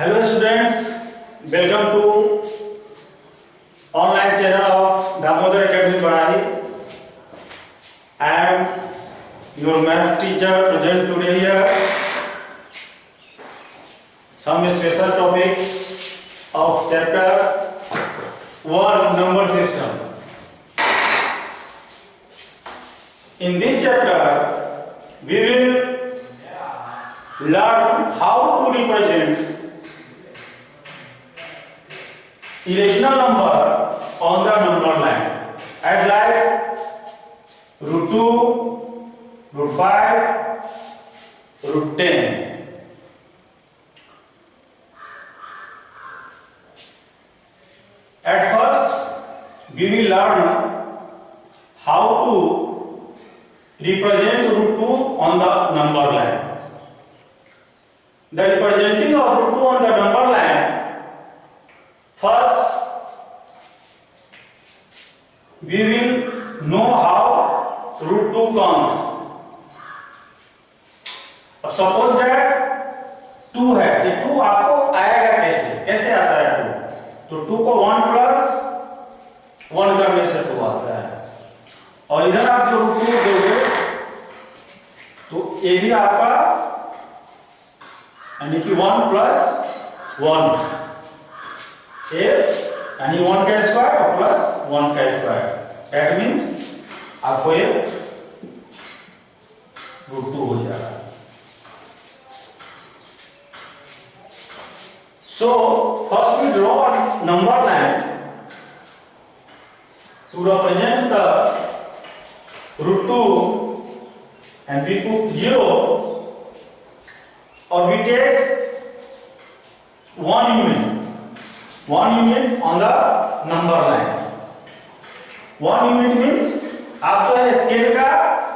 Hello students, welcome to online channel of Damodar Academy Barahi. I am your math teacher present today here. Some special topics of chapter 1 number system. In this chapter, we will learn how to represent irrational number on the number line as like root 2, root 5, root 10. At first, we will learn how to represent root 2 on the number line. The representing of root 2 on the number line, first we will know how root 2 comes. अब suppose that 2 है, ये 2 आपको आएगा कैसे आता है 2? तो 2 को 1 प्लस 1 करने से 2 आता है, और इधर आप जो रूट 2 दोगे तो ये भी आपका यानी कि 1 प्लस 1 यानी 1 का स्क्वायर और प्लस 1 का स्क्वायर, दैट मींस आपको ये रूट 2 हो जाएगा. So first we draw a number line to represent the root 2 and we put 0 or we take one unit on the number line. One unit means आप जो है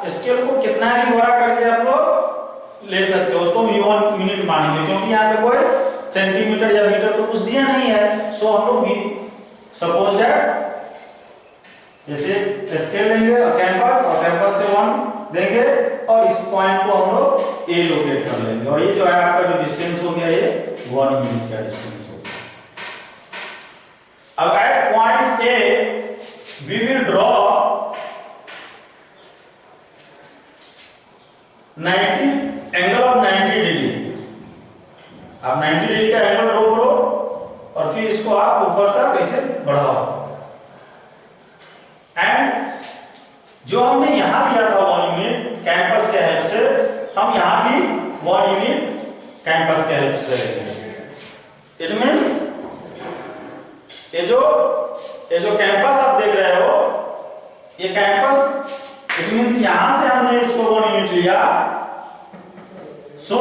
scale को कितना भी बड़ा करके आप लोग ले सकते हो, उसको हम 1 यूनिट मानेंगे क्योंकि यहाँ पे कोई सेंटीमीटर या मीटर तो कुछ दिया नहीं है. सो हम लोग भी सपोज दैट जैसे स्केल लेंगे और कैंपस से 1 देंगे और इस पॉइंट को हम लोग ए लोकेट कर लेंगे, और ये जो है आपका जो डिस्टेंस हो गया ये 1 यूनिट का डिस्टेंस हो गया. अब at point A we will draw 90 angle of 90 degree. आप 90 डिग्री का एंगल ड्रॉ करो और फिर इसको आप ऊपर तक ऐसे बढ़ाओ. एंड जो हमने यहां दिया था 1 यूनिट कैंपस के हेल्प से, हम यहां भी 1 यूनिट कैंपस के हेल्प से लेंगे. इट मींस ये जो कैंपस आप देख रहे हो, ये कैंपस इट मींस यहां से हमने इसको 1 यूनिट लिया, सो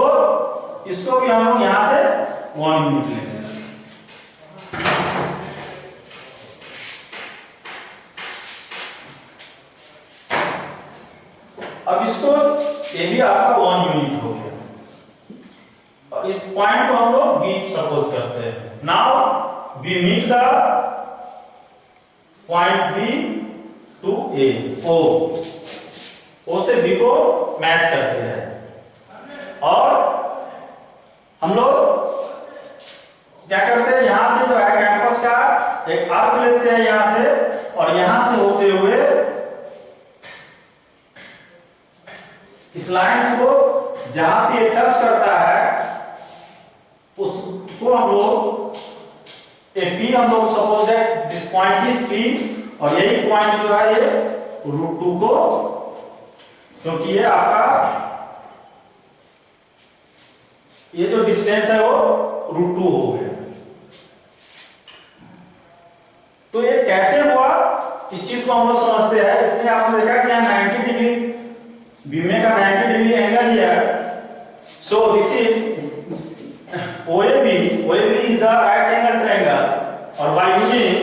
इसको भी हम लोग यहां से 1 यूनिट लेंगे. अब इसको ये भी आपका 1 यूनिट हो गया और इस पॉइंट को हम लोग बी सपोज करते हैं. Now we meet the point B to A, O से बी को मैच करते हैं और हम लोग क्या करते हैं, यहां से जो है कैंपस का एक आर्क लेते हैं यहां से, और यहां से होते हुए इस लाइन को जहां पे टच करता है उसको हम लोग P हम लोग suppose that this point is P, और यही पॉइंट जो है ये रूट 2 को, क्योंकि ये आपका ये जो डिस्टेंस है वो रूट 2 हो गया. तो ये कैसे हुआ इस चीज को हम लोग समझते हैं. इसलिए आपने देखा कि यहाँ 90 डिग्री बीमे का 90 डिग्री एंगल ही है. So this is OAB is the right angle triangle, और by using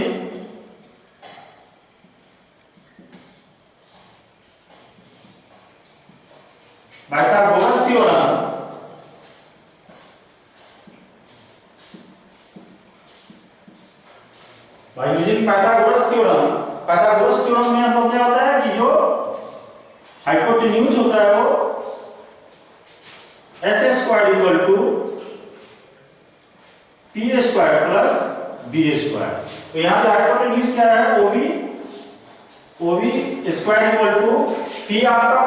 Pythagoras theorem, Pythagoras theorem में हम लोग क्या होता है कि जो हाइपोटेन्यूज होता है वो h² P square plus B square. तो यहाँ पे हाइपोटेन्यूज क्या है, OB square equal to P आपका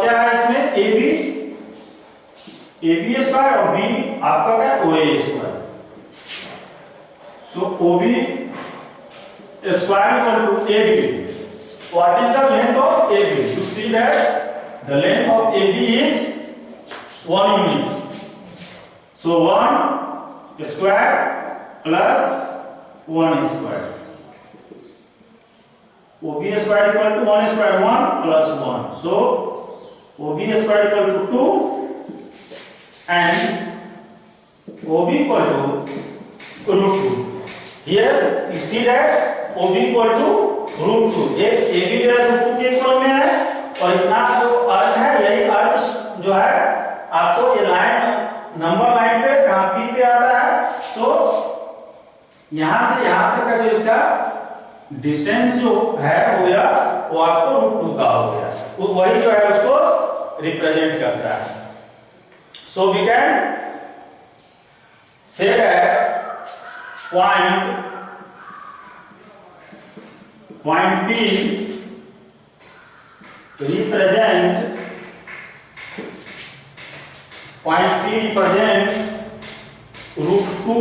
क्या है इसमें एबी स्क्वायर और बी आपका क्या है OA square. So OB square equal to AB. What is the length of AB? You see that the length of AB is 1 unit. So 1 square plus 1 square. OB square equal to 1 square 1 plus 1. So OB square equal to 2 and OB equal to root 2. Here you see that OB equal to root 2. एक AB जो है root 2 के equal में है और इतना जो अर्क है यही अर्क जो है आपको ये लाइन नंबर लाइन पे कहाँ P पे आता है। सो यहाँ से यहाँ तक का जो इसका डिस्टेंस जो है हो गया वो आपको √2 का हो गया, वो वही जो है उसको रिप्रेजेंट करता है। So we can say that point P represent √2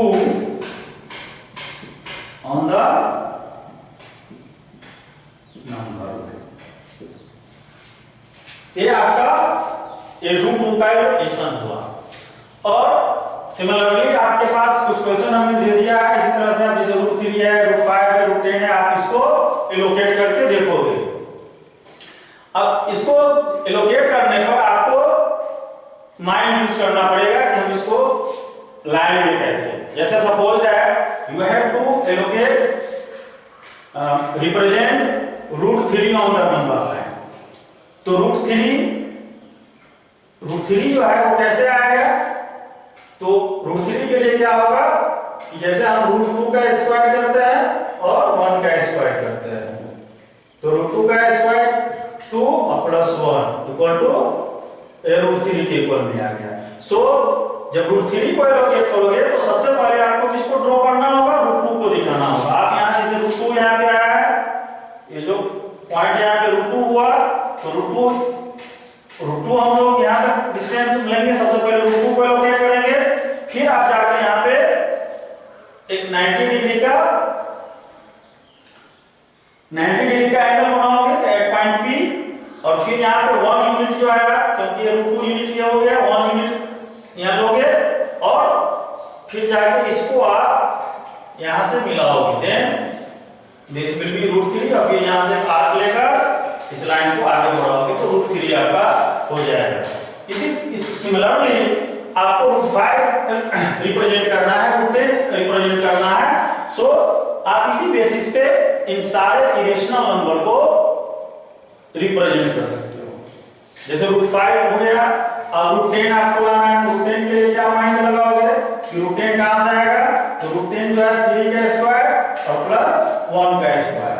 on the number. ये आपका ये √2 का इक्वेशन हुआ। और सिमिलरली आपके पास कुछ क्वेश्चन हमने दे दिया है इसी तरह से, आप जैसे √3 है, √5 है, √10 है, आप इसको एलोकेट करके देखोगे। अब इसको एलोकेट करने पर आपको माइंड यूज करना पड़ेगा कि हम इसको लाएंगे कैसे। जैसे suppose that you have to allocate represent √3 on the number line. तो √3 जो है वो कैसे आएगा? तो √3 के लिए क्या होगा कि जैसे हम √2 का स्क्वायर करते हैं और 1 का स्क्वायर करते हैं, तो √2 का स्क्वायर 2 और प्लस 1 इक्वल टू √3 के इक्वल में आ गया। सो जब √3 को एलोकेट करोगे तो सबसे पहले आपको किसको ड्रॉ करना होगा? √2 को दिखाना होगा। आप यहाँ जैसे √2 यहाँ पे आया है, ये जो पॉइंट यहाँ पे √2 हुआ, तो √2 हम लोग यहाँ तक डिस्टेंस लेंगे। सबसे पहले √2 को एलोकेट करेंगे, फिर आप जाकर यहाँ पे एक 90 डिग्री का एंगल बनाओगे एट पॉइंट P, और फिर यहाँ पे 1 यूनिट जो है, क्योंकि ये √2 यूनिट ये हो गया, 1 यूनिट यहाँ लोगे और फिर जाकर इसको आप यहाँ से मिलाओगे। देन दिस विल बी √3 और फिर यहाँ से आर्क लेकर इस लाइन को आगे बढ़ाओगे तो √3 आपका हो जाएगा। इस सिमिलरली आपको √5 रिप्रेजेंट करना है, √10 रिप्रेजेंट करना है। सो आप इसी बेसिस पे इन सारे इरेशनल नंबर को रिप्रेजेंट कर सकते हो। जैसे √5 हो गया और √10 आपको लाना है, √10 के लिए क्या माइंड लगाओगे कि √10 कहां से आएगा? तो √10 जो है 3 का स्क्वायर और प्लस 1 का स्क्वायर,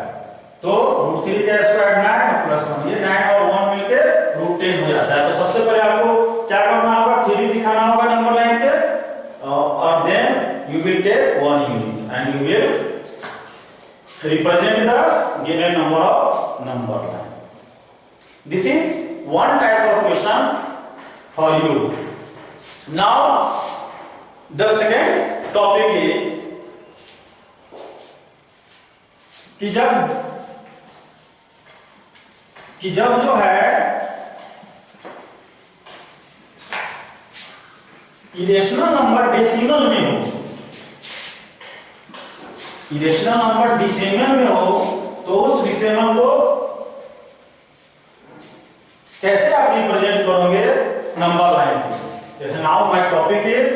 तो √3 का स्क्वायर 9 और प्लस 1, ये 9 और 1 मिलके √10 हो जाता है। तो सबसे पहले आपको क्या करना होगा? 3 दिखाना होगा नंबर लाइन पे, और then you will take 1 unit and you will represent the given number of number line. This is one type of question for you. Now the second topic is कि जब जो है इरेशनल नंबर डेसिमल में हो, irrational number decimal में हो, तो उस डेसिमल को कैसे आप रिप्रेजेंट करोगे नंबर लाइन से। जैसे now my topic is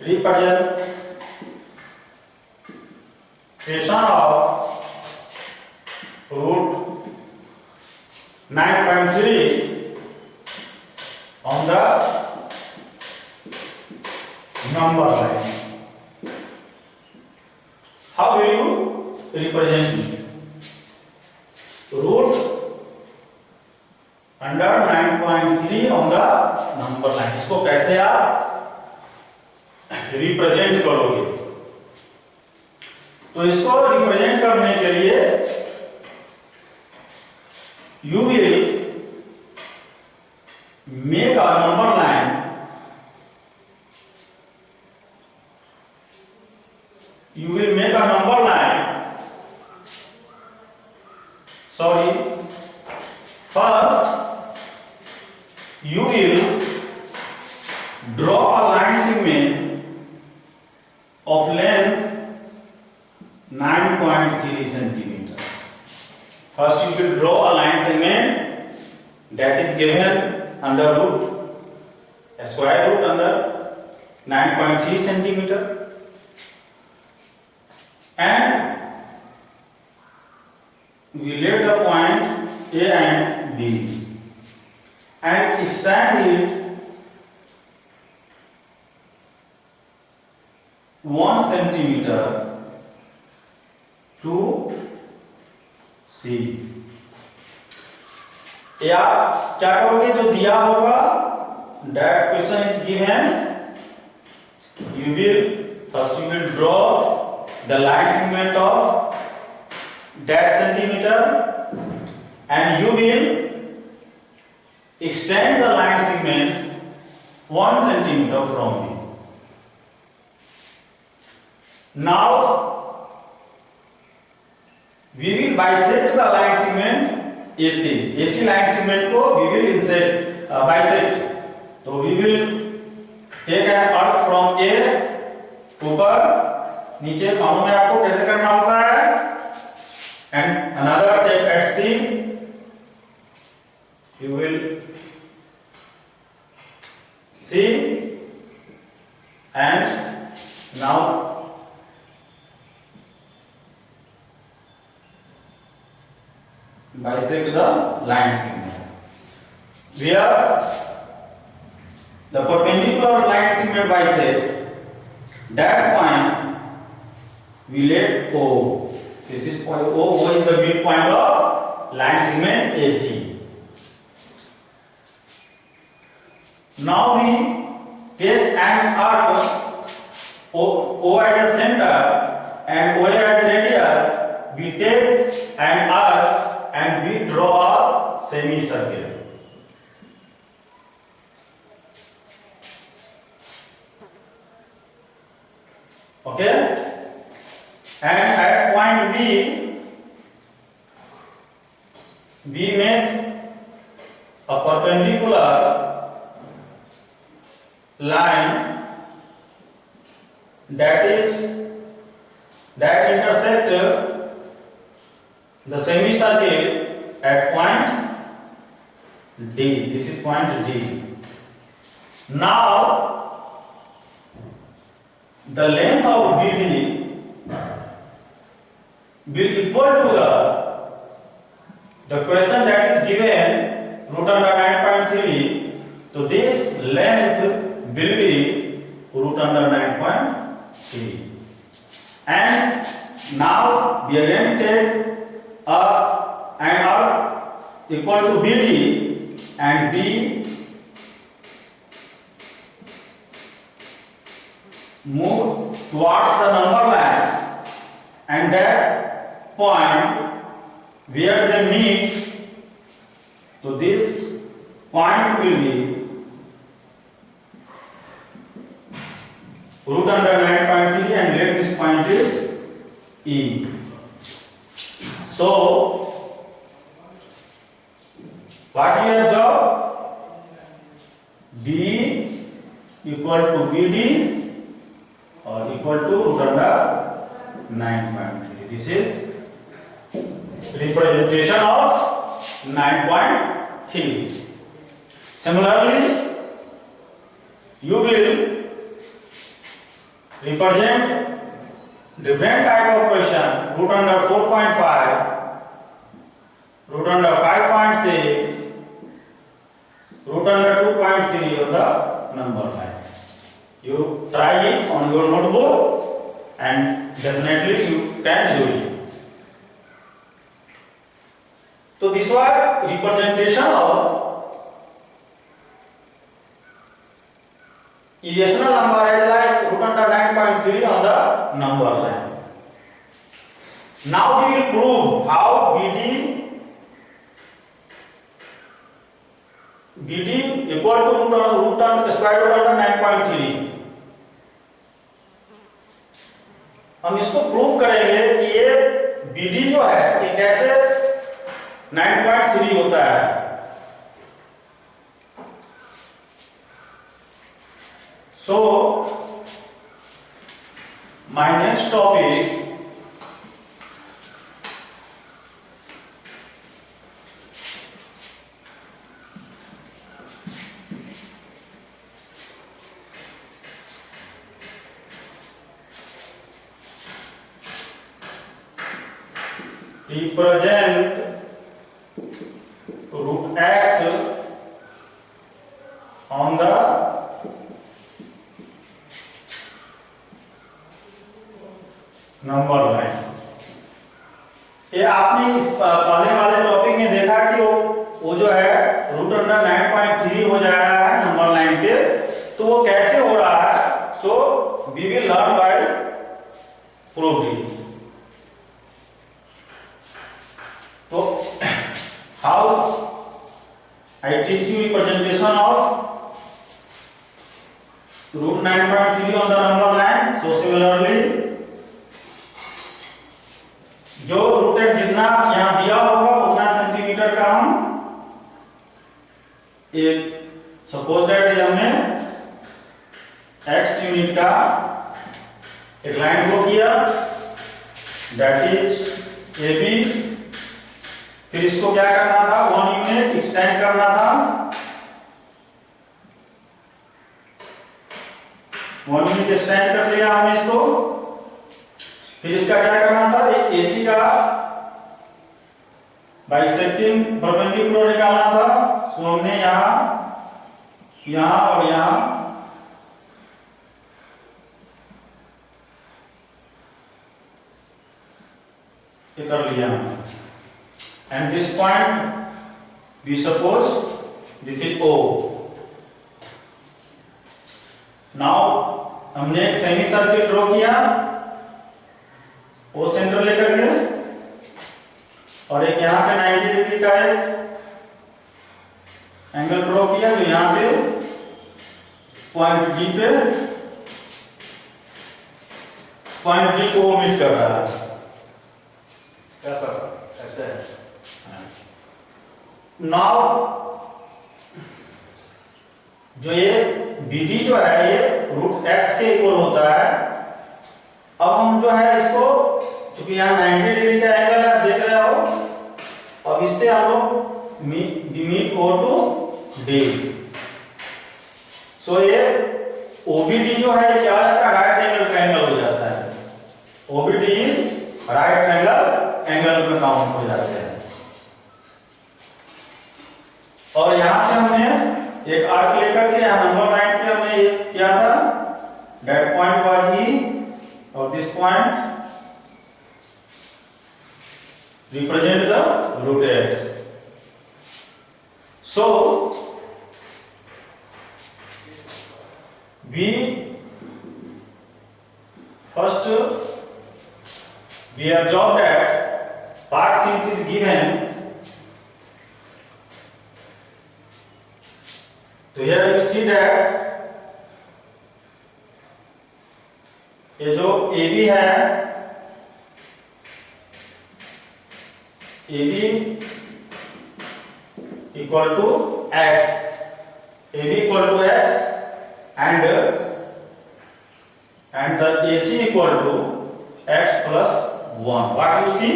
representation of √9.3 on the number line. How will you represent it? Root under 9.3 on the number line. इसको कैसे आप रिप्रेजेंट करोगे। तो इसको रिप्रेजेंट करने के लिए you will make a number line, you will make a number line, sorry, first you will draw a line segment of length 9.3 centimeter. First you will draw a line segment that is given under root, a square root under 9.3 centimeter, and we lay the point A and B and extend it 1 centimeter to C। या क्या करोगे, जो दिया होगा that question is given, you will first you will draw the line segment of that centimeter and you will extend the line segment 1 centimeter from B. Now we will bisect the line segment AC line segment को we will insert bisect, तो we will take an arc from A, ऊपर नीचे मालूम है आपको कैसे करना होता है, and another step at C, you will see and now bisect the line segment where the perpendicular line segment bisect that point we let O. This is point O. O is the midpoint of line segment AC. Now we take an arc O as a center and OA as a radius. We take an arc and we draw a semicircle. Okay? And at point B, we make a perpendicular line that intersect the semicircle at point D. This is point D. Now the length of BD will equal to the question that is given root under 9.3. So this length will be root under 9.3. And now we are going to take an arc equal to BD and B move towards the number line, and that point where they meet, so this point will be root under 9.3 and let this point is E. So what we have got, B equal to BD or equal to root under 9.3. This is representation of 9.3. Similarly, you will represent different type of question, root under 4.5, root under 5.6, root under 2.3 of the number line. You try it on your notebook and definitely you can do it. So this was representation of irrational number as like root under 9.3 on the number line. Now we will prove how BD equal to root square root under 9.3. हम इसको prove करेंगे कि ये BD जो है ये कैसे 9.3 होता है. So my next topic represent root x on the number line. ये आपने इस पहले वाले टॉपिक में देखा कि वो जो है रूट अंडर 9.3 हो जा रहा है नंबर लाइन पे, तो वो कैसे हो रहा है. So we will learn by proving. तो how I teach you representation of root 9.3 on the number line. So similarly जो रूट एक्स जितना यहां दिया होगा उतना सेंटीमीटर का हम एक सपोज दैट हमने एक्स यूनिट का एक लाइन ड्रॉ किया दैट इज ए बी. फिर इसको क्या करना था 1 यूनिट एक्सटेंड करना था. 1 यूनिट एक्सटेंड कर लिया हमने इसको. फिर इसका क्या करना था AC का बाइसेक्टिंग परपेंडिकुलर निकालना था. सो हमने यहां और यहां ये कर लिया. And this point we suppose this is O. Now हमने एक सेमी सर्किल ड्रॉ किया वो सेंटर लेकर के, और एक यहां पे 90 डिग्री का एक एंगल ड्रॉ किया जो यहां पे पॉइंट डी को ओमिट कर रहा है. कैसा ऐसे है. नाउ जो ये BD जो है ये रूट x के इक्वल होता है. अब हम जो है इसको चूंकि यहाँ 90 डिग्री का एंगल है आप देख रहे हो, अब इससे हम लोग मीट O टू D. सो ये OBD जो है क्या हो जाता है राइट एंगल का एंगल हो जाता है. OBD इज राइट एंगल में काउंट हो जाते हैं. और यहां से हमने एक आर्क लेकर के यहां नंबर लाइन पे हमने ये किया था दैट पॉइंट वाज E और this point represent the root x. So we first we observe that part things is given. So here you see that ये जो AB है AB equal to x, AB equal to x and the AC equal to x plus 1. What you see?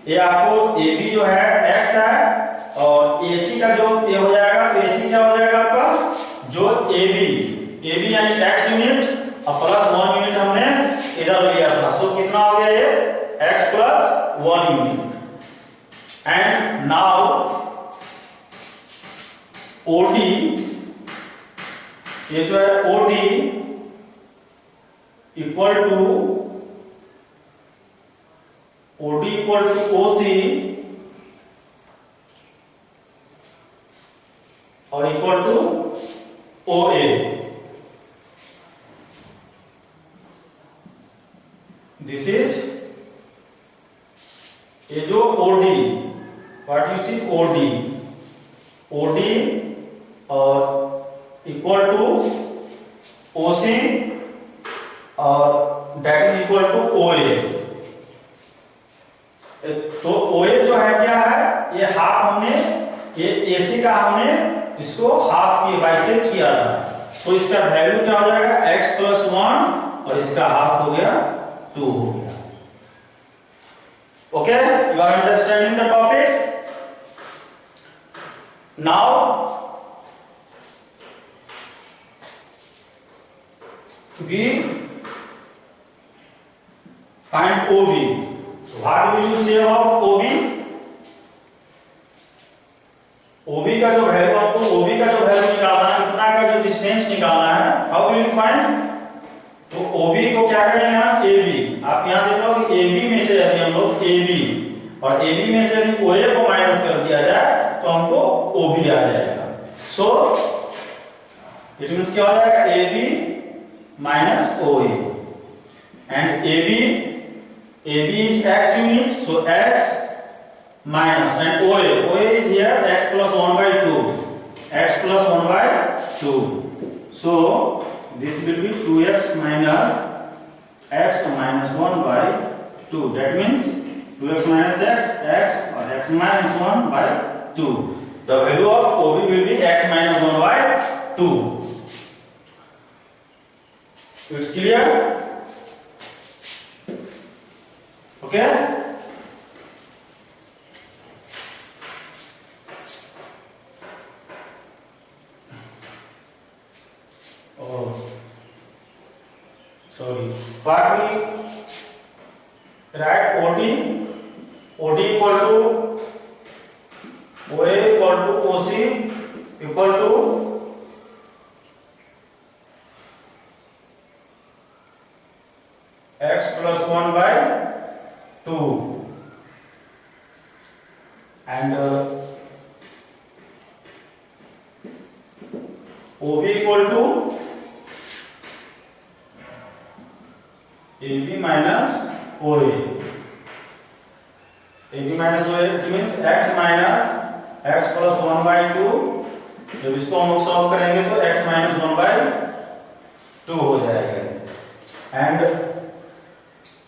ये आपको AB जो है x है और AC का जो ये हो जाएगा तो AC क्या हो जाएगा आपका जो AB यानी x यूनिट और प्लस 1 यूनिट हमने इधर लिया था. सो कितना हो गया ये x plus 1 unit. And now OD ये जो है OD equal to OC और equal to OA. This is ये जो OD, what you see OD और इक्वल टू OC और that is equal to OA। तो OA जो है क्या है, ये हाफ हमने ये AC का हमने इसको हाफ किया, बाइसेक्ट किया था, तो इसका वैल्यू क्या हो जाएगा x + 1 और इसका हाफ हो गया 2 हो गया। Okay, you are understanding the topics. Now we find OB. What will you say about OB? OB का जो वैल्यू आपको OB का जो वैल्यू निकालना है, इतना का जो डिस्टेंस निकालना है, हाउ विल यू फाइंड? तो OB को क्या करेंगे हम AB, आप यहां देख रहे हो कि AB में से यदि हम लोग AB और AB में से यदि OA को माइनस कर दिया जाए तो हमको OB आ जाएगा। सो इट मींस क्या हो जाएगा AB minus OA and AB is x unit, so x minus and OA is here x plus 1 by 2, x plus 1 by 2, so this will be 2x minus x minus 1 by 2, that means 2x minus x or x minus 1 by 2. The value of OB will be x minus 1 by 2. It's clear? Okay? Oh, sorry. What we write OD equal to OA equal to OC equal to x plus 1 by 2 and OB equal to AB minus OA. AB minus OA it means x minus x plus 1 by 2, जब इसको हम लोग solve करेंगे तो x minus 1 by 2 हो जाएगा। And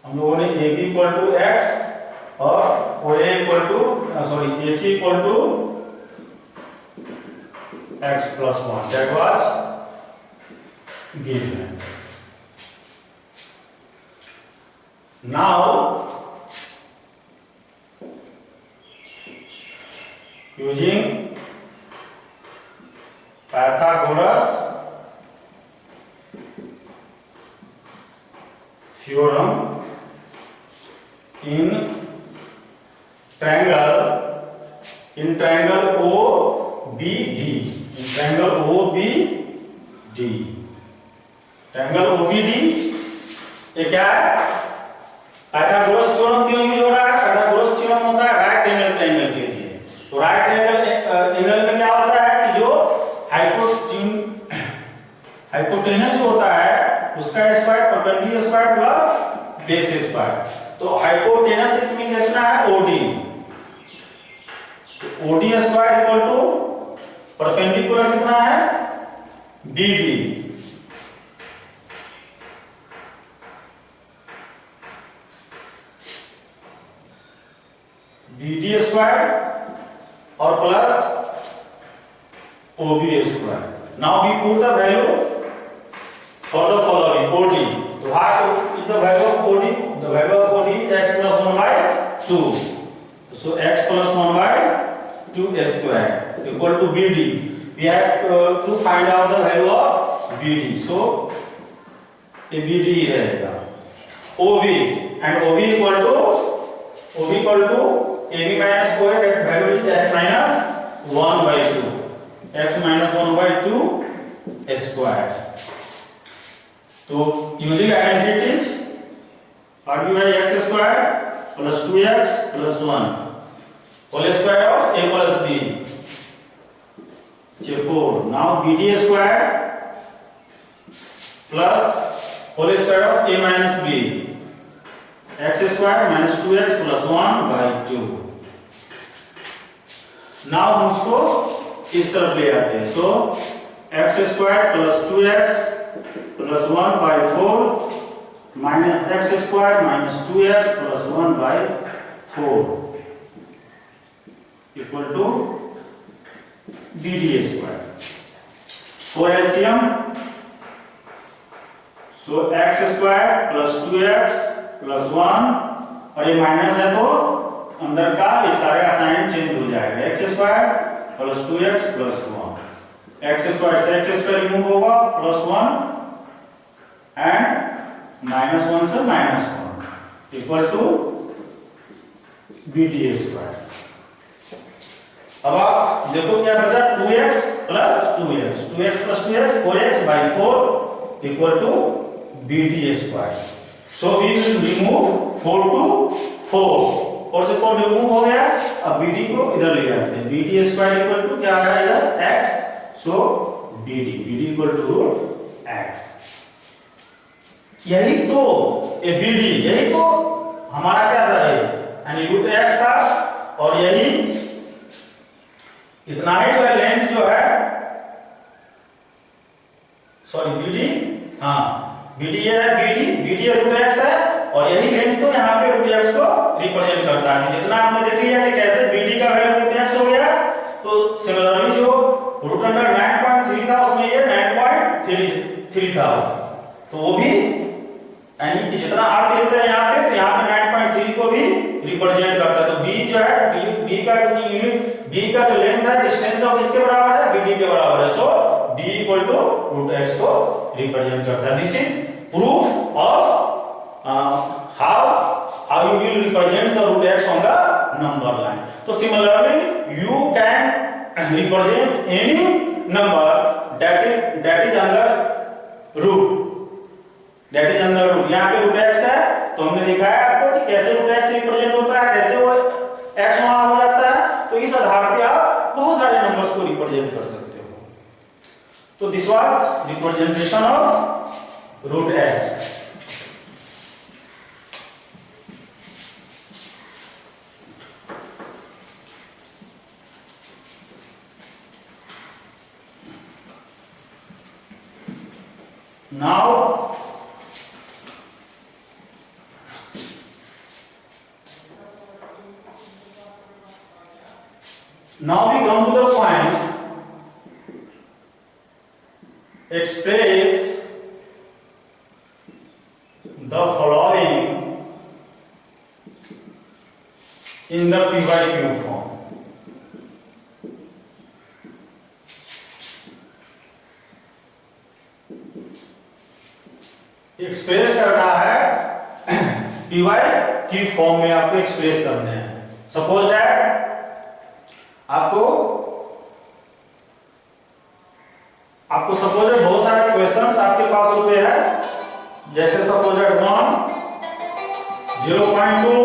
हम लोगों ने AB इक्वल टू x और OA equal to AC equal to x plus 1, that was given. Now using Pythagoras theorem in triangle OBD, triangle OBD ये क्या है? पाइथागोरस थ्योरम क्यों यूज हो रहा है? पाइथागोरस थ्योरम होता है राइट एंगल ट्रायंगल के लिए। तो राइट एंगल में क्या होता है कि जो हाइपोटेनस होता है उसका square perpendicular square plus base square. तो हाइपोटेनस इसमें कितना है OD, OD square equal to perpendicular कितना है BD, BD स्क्वायर और plus OB square. Now we put the value for the following OD. So what is the value of OD? The value of OD is x plus 1 by 2. So x plus 1 by 2 square equal to BD. We have to find out the value of BD. So a BD रहेगा। OB and OB equal to AB minus OA, that value is x minus 1 by 2. X minus 1 by 2 square. So using identities, what we have x square plus 2x plus 1 whole square of a plus b, so 4. Now BD square plus whole square of a minus b x square minus 2x plus 1/2। Now हम उसको इस तरफ ले आते हैं। So x square plus 2x plus 1/4 minus x square minus 2x plus 1/4 equal to BD square. For LCM, so x square plus 2x plus 1 और ये minus है तो अंदर का ये सारे का साइन चेंज हो जाएगा। X square plus 2x plus 1, x square से एक्स स्क्वायर रिमूव होगा प्लस 1 एंड माइनस 1 से minus 1 equal to BD square. अब आप देखो क्या बचा, 2x plus 2x, 2x plus 2x 4x/4 equal to BD square. So we will remove 4 to 4 और से 4 रिमूव हो गया। अब BD को इधर ले आते हैं। BD स्क्वायर इक्वल टू क्या आया इधर x, so BD equal to x। यही तो ये BD, यही तो हमारा क्या था, यानी रूट x था और यही इतना ही जो है लेंथ जो है, सॉरी BD, हाँ BD है, BD रूट x है और यही लेंथ को यहाँ पे रूट x को रिप्रेजेंट करता है। जितना आपने देख लिया कि कैसे BD का वैल्यू रूट x हो गया, तो सिमिलरली जो रूट अंडर 9.3 था उसमें ये 9.3 था, तो वो भी यानी कि जितना आर्क लेते हैं यहाँ पे, तो यहाँ पे 9.3 को भी रिप्रेजेंट करता है। तो B जो है B का यूनिट, B का जो लेंथ है डिस्टेंस ऑफ किसके बराबर है, BD के बराबर है। So D equal to root x को रिप्रेजेंट करता है। This is proof of how you will represent the root x on the number line. तो similarly you can represent any number that is under root, यहाँ पे root x है, तो हमने दिखाया आपको कि कैसे रूट x रिप्रेजेंट होता है, कैसे वो x वहां हो जाता है। तो इस आधार पे आप बहुत सारे नंबर्स को रिप्रेजेंट कर सकते हो। तो this was representation of root x। Now we come to the point, express the following in the PYQ form. Express करना है पीवाई की फॉर्म में, आपको एक्सप्रेस करने हैं। सपोज दैट आपको सपोज दैट बहुत सारे क्वेश्चंस आपके पास होते हैं, जैसे suppose that 1, 0.2,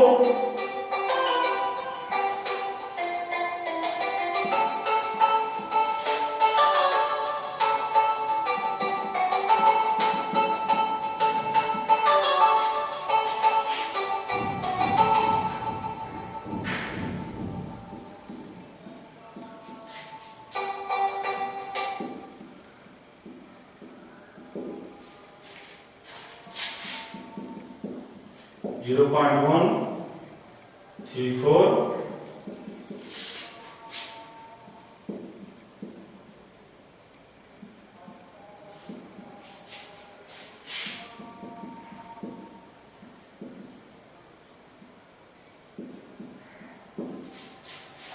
0.1, 3, 4,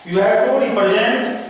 you have to represent